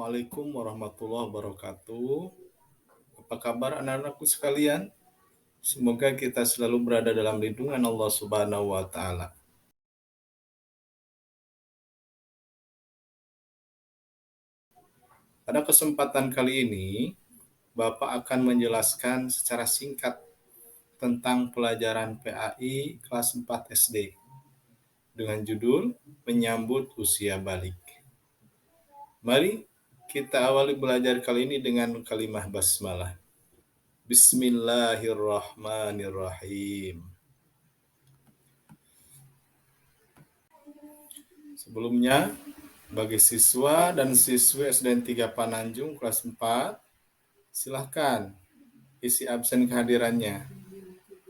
Assalamualaikum warahmatullahi wabarakatuh. Apa kabar anak-anakku sekalian? Semoga kita selalu berada dalam lindungan Allah Subhanahu wa taala. Pada kesempatan kali ini, Bapak akan menjelaskan secara singkat tentang pelajaran PAI kelas 4 SD dengan judul Menyambut Usia Balik. Mari kita awali belajar kali ini dengan kalimah basmalah. Bismillahirrahmanirrahim. Sebelumnya, bagi siswa dan siswi SDN 3 Pananjung kelas 4, silahkan isi absen kehadirannya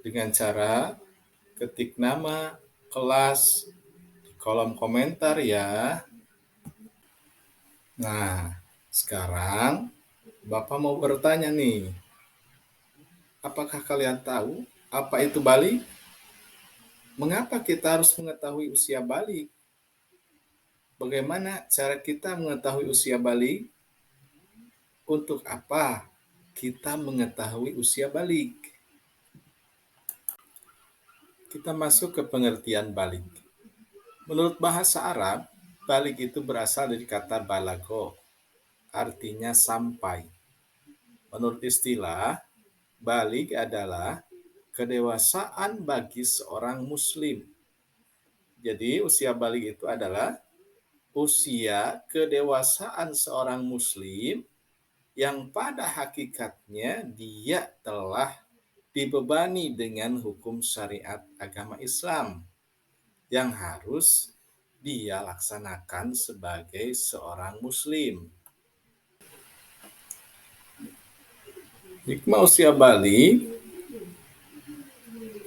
dengan cara ketik nama, kelas di kolom komentar ya. Nah, sekarang Bapak mau bertanya nih, apakah kalian tahu apa itu balik? Mengapa kita harus mengetahui usia balik? Bagaimana cara kita mengetahui usia balik? Untuk apa kita mengetahui usia balik? Kita masuk ke pengertian balik. Menurut bahasa Arab, balik itu berasal dari kata balago, artinya sampai. Menurut istilah, balik adalah kedewasaan bagi seorang muslim. Jadi usia balik itu adalah usia kedewasaan seorang muslim yang pada hakikatnya dia telah dibebani dengan hukum syariat agama Islam yang harus dia laksanakan sebagai seorang muslim. Hikmah usia balik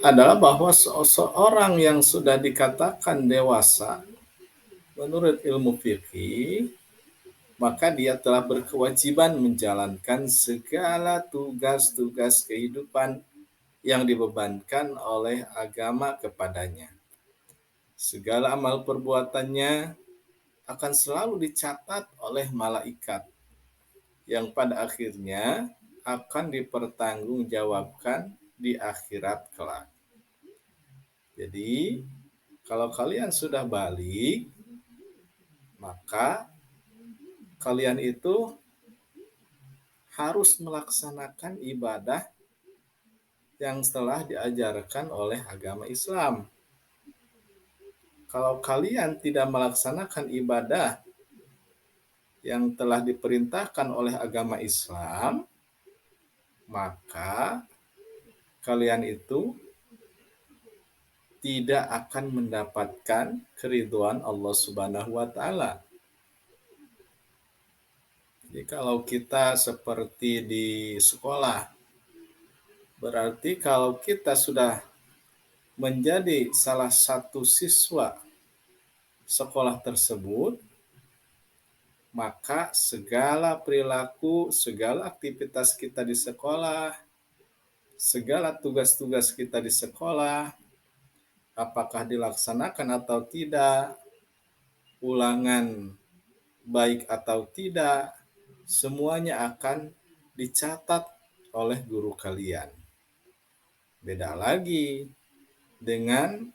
adalah bahwa seorang yang sudah dikatakan dewasa menurut ilmu fikih, maka dia telah berkewajiban menjalankan segala tugas-tugas kehidupan yang dibebankan oleh agama kepadanya. Segala amal perbuatannya akan selalu dicatat oleh malaikat yang pada akhirnya akan dipertanggungjawabkan di akhirat kelak. Jadi, kalau kalian sudah balik, maka kalian itu harus melaksanakan ibadah yang telah diajarkan oleh agama Islam. Kalau kalian tidak melaksanakan ibadah yang telah diperintahkan oleh agama Islam, maka kalian itu tidak akan mendapatkan keridhaan Allah Subhanahu wa taala. Jadi kalau kita seperti di sekolah, berarti kalau kita sudah menjadi salah satu siswa sekolah tersebut, maka segala perilaku, segala aktivitas kita di sekolah, segala tugas-tugas kita di sekolah, apakah dilaksanakan atau tidak, ulangan baik atau tidak, semuanya akan dicatat oleh guru kalian. Beda lagi dengan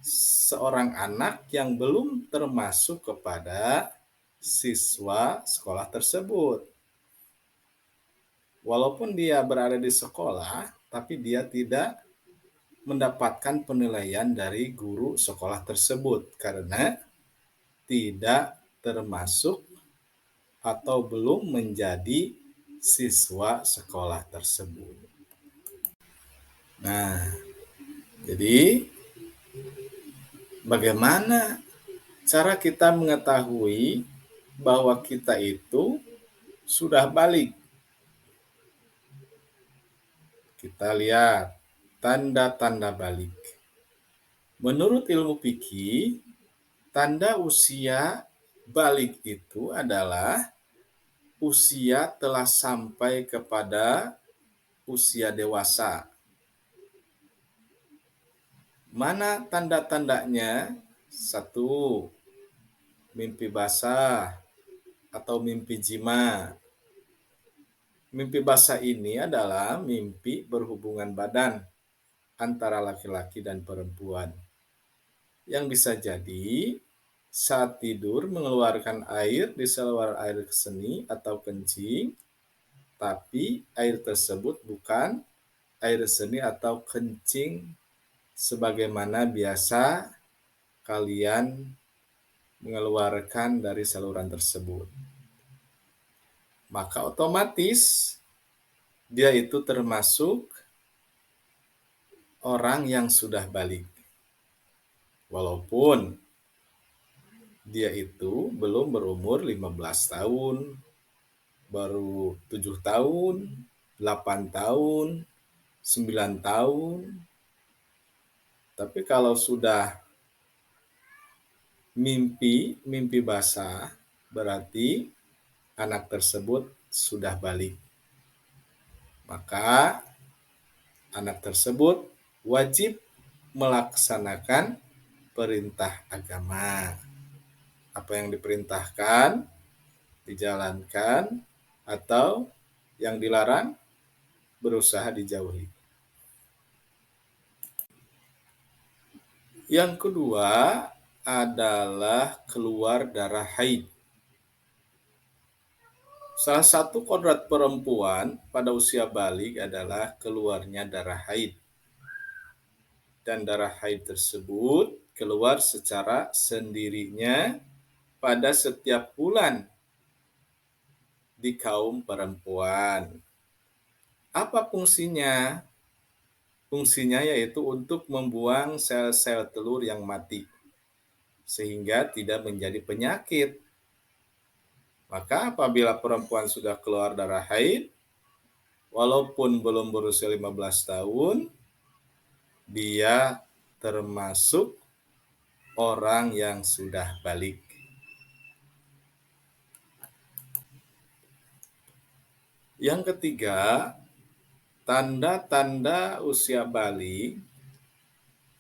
seorang anak yang belum termasuk kepada siswa sekolah tersebut. Walaupun dia berada di sekolah, tapi dia tidak mendapatkan penilaian dari guru sekolah tersebut karena tidak termasuk atau belum menjadi siswa sekolah tersebut. Nah, jadi bagaimana cara kita mengetahui bahwa kita itu sudah balik? Kita lihat tanda-tanda balik. Menurut ilmu fikih, tanda usia balik itu adalah usia telah sampai kepada usia dewasa. Mana tanda-tandanya? 1. Mimpi basah. atau mimpi jima. Mimpi basah ini adalah mimpi berhubungan badan antara laki-laki dan perempuan yang bisa jadi saat tidur mengeluarkan air di saluran air seni atau kencing, tapi air tersebut bukan air seni atau kencing sebagaimana biasa kalian mengeluarkan dari saluran tersebut. Maka otomatis dia itu termasuk orang yang sudah balik. Walaupun dia itu belum berumur 15 tahun, baru 7 tahun, 8 tahun, 9 tahun. Tapi kalau sudah mimpi basah, berarti anak tersebut sudah balik. Maka anak tersebut wajib melaksanakan perintah agama. Apa yang diperintahkan, dijalankan, atau yang dilarang, berusaha dijauhi. Yang kedua adalah keluar darah haid. Salah satu kodrat perempuan pada usia balik adalah keluarnya darah haid. Dan darah haid tersebut keluar secara sendirinya pada setiap bulan di kaum perempuan. Apa fungsinya? Fungsinya yaitu untuk membuang sel-sel telur yang mati, sehingga tidak menjadi penyakit. Maka apabila perempuan sudah keluar darah haid, walaupun belum berusia 15 tahun, dia termasuk orang yang sudah balik. Yang ketiga, tanda-tanda usia balik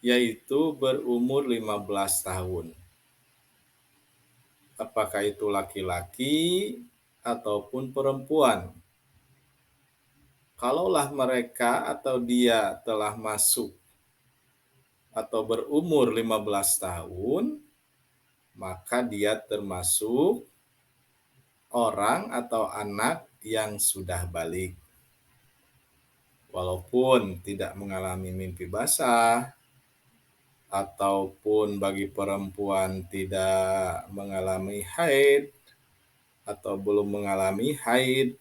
yaitu berumur 15 tahun. Apakah itu laki-laki ataupun perempuan. Kalaulah mereka atau dia telah masuk atau berumur 15 tahun, maka dia termasuk orang atau anak yang sudah balik. Walaupun tidak mengalami mimpi basah, ataupun bagi perempuan tidak mengalami haid, atau belum mengalami haid,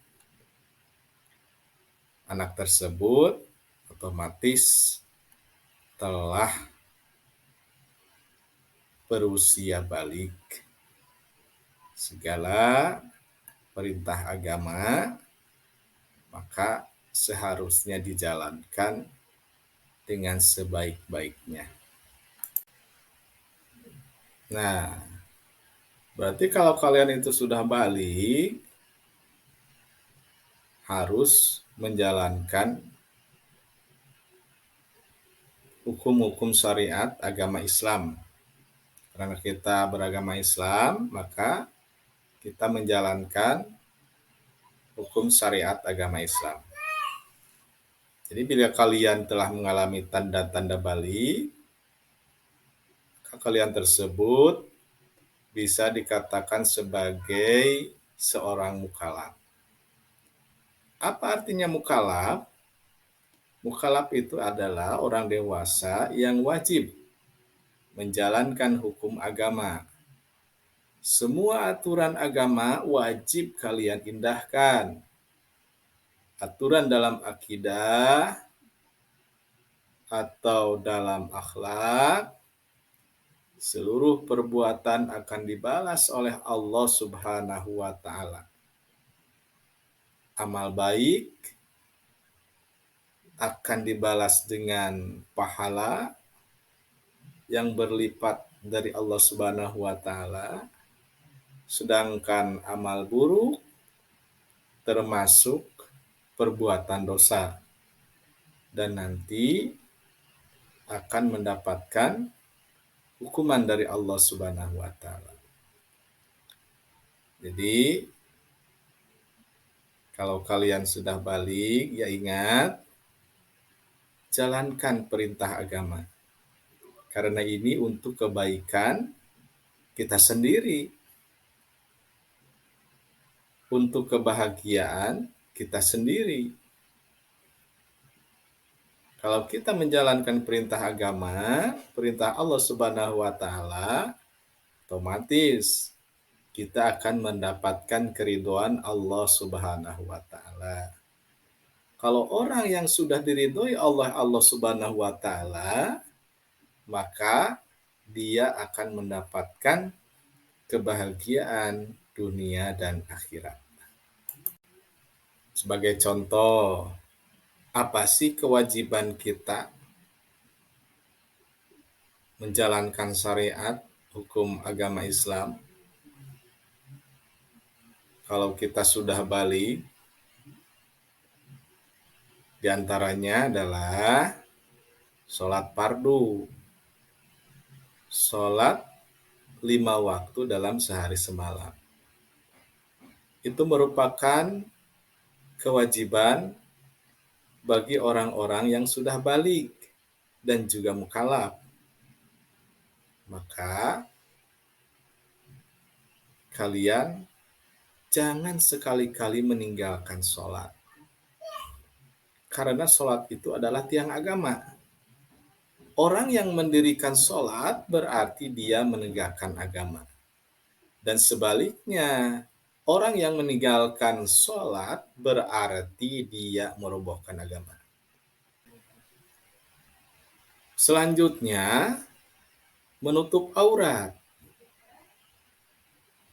anak tersebut otomatis telah berusia balik. Segala perintah agama maka seharusnya dijalankan dengan sebaik-baiknya. Nah, berarti kalau kalian itu sudah balik, harus menjalankan hukum-hukum syariat agama Islam. Karena kita beragama Islam, maka kita menjalankan hukum syariat agama Islam. Jadi bila kalian telah mengalami tanda-tanda balik, kalian tersebut bisa dikatakan sebagai seorang mukallaf. Apa artinya mukallaf? Mukallaf itu adalah orang dewasa yang wajib menjalankan hukum agama. Semua aturan agama wajib kalian indahkan. Aturan dalam akidah atau dalam akhlak, seluruh perbuatan akan dibalas oleh Allah Subhanahu wa Ta'ala. Amal baik akan dibalas dengan pahala yang berlipat dari Allah Subhanahu wa Ta'ala, sedangkan amal buruk termasuk perbuatan dosa dan nanti akan mendapatkan hukuman dari Allah Subhanahu wa Ta'ala. Jadi, kalau kalian sudah balik, ya ingat, jalankan perintah agama. Karena ini untuk kebaikan kita sendiri, untuk kebahagiaan kita sendiri. Kalau kita menjalankan perintah agama, perintah Allah Subhanahu wa taala, otomatis kita akan mendapatkan keridhaan Allah Subhanahu wa taala. Kalau orang yang sudah diridhoi Allah Subhanahu wa taala, maka dia akan mendapatkan kebahagiaan dunia dan akhirat. Sebagai contoh, apa sih kewajiban kita menjalankan syariat hukum agama Islam? Kalau kita sudah balik, diantaranya adalah sholat fardu, sholat 5 waktu dalam sehari semalam. Itu merupakan kewajiban bagi orang-orang yang sudah balik dan juga mukallaf. Maka kalian jangan sekali-kali meninggalkan sholat. Karena sholat itu adalah tiang agama. Orang yang mendirikan sholat berarti dia menegakkan agama. Dan sebaliknya, orang yang meninggalkan sholat berarti dia merobohkan agama. Selanjutnya, menutup aurat.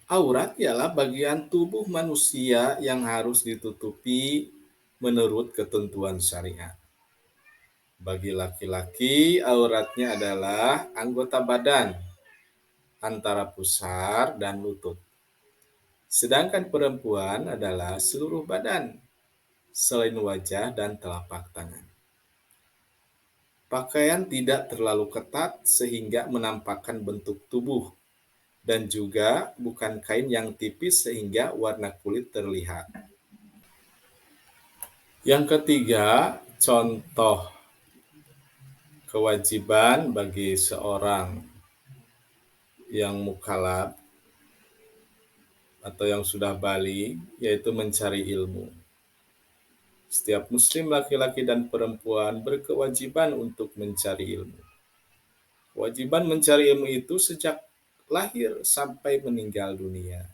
Aurat ialah bagian tubuh manusia yang harus ditutupi menurut ketentuan syariat. Bagi laki-laki, auratnya adalah anggota badan antara pusar dan lutut. Sedangkan perempuan adalah seluruh badan selain wajah dan telapak tangan. Pakaian tidak terlalu ketat sehingga menampakkan bentuk tubuh, dan juga bukan kain yang tipis sehingga warna kulit terlihat. Yang ketiga, contoh kewajiban bagi seorang yang mukallaf atau yang sudah balik, yaitu mencari ilmu. Setiap muslim laki-laki dan perempuan berkewajiban untuk mencari ilmu. Kewajiban mencari ilmu itu sejak lahir sampai meninggal dunia.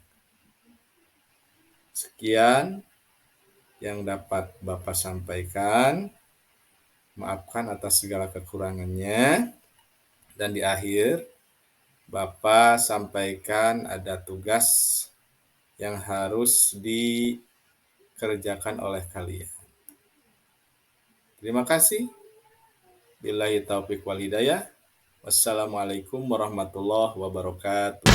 Sekian yang dapat Bapak sampaikan. Maafkan atas segala kekurangannya. Dan di akhir, Bapak sampaikan ada tugas yang harus dikerjakan oleh kalian. Terima kasih. Billahi taufiq wal hidayah. Wassalamualaikum warahmatullahi wabarakatuh.